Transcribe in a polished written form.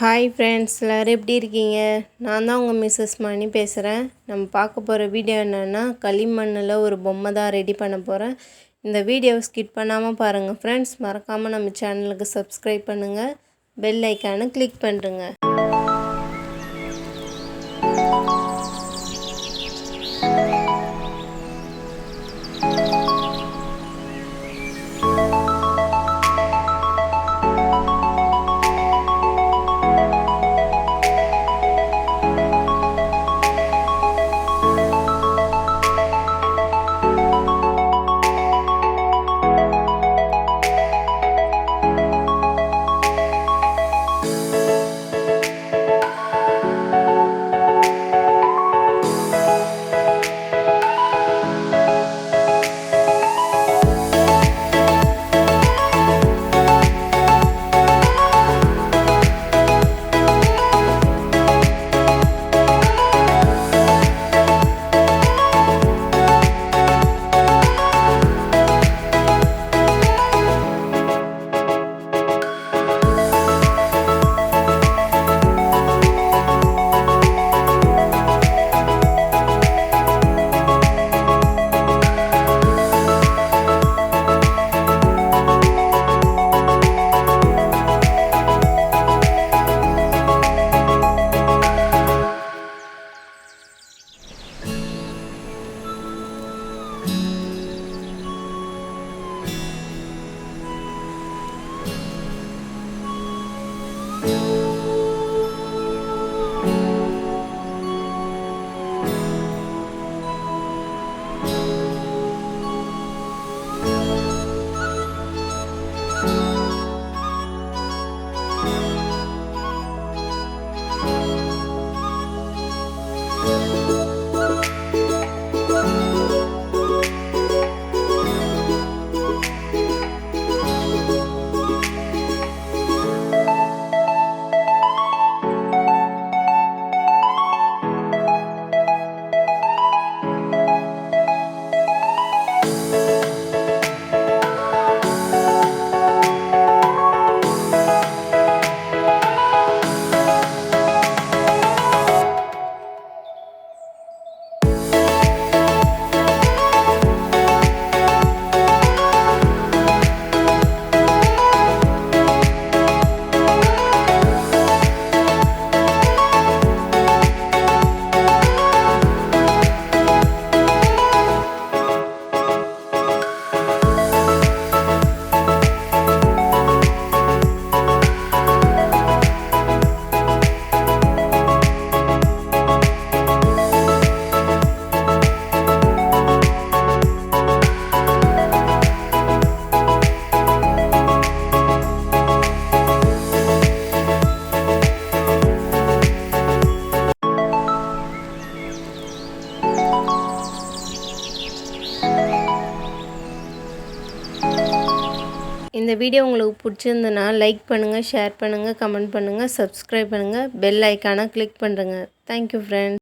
Hi friends, எல்லோரும் எப்படி இருக்கீங்க? நான் தான் உங்கள் மிஸ்ஸஸ் மணி பேசுகிறேன். நம்ம பார்க்க போகிற வீடியோ என்னென்னா, களிமண்ணில் ஒரு பொம்மை தான் ரெடி பண்ண போகிறேன். இந்த வீடியோவை ஸ்கிப் பண்ணாமல் பாருங்கள் ஃப்ரெண்ட்ஸ். மறக்காமல் நம்ம சேனலுக்கு சப்ஸ்கிரைப் பண்ணுங்கள், பெல் ஐக்கானை கிளிக் பண்ணுறங்க. இந்த வீடியோ உங்களுக்கு பிடிச்சிருந்ததுன்னா லைக் பண்ணுங்கள், ஷேர் பண்ணுங்கள், கமெண்ட் பண்ணுங்கள், சப்ஸ்கிரைப் பண்ணுங்கள், பெல் ஐக்கானை கிளிக் பண்ணுறங்க. Thank you friends.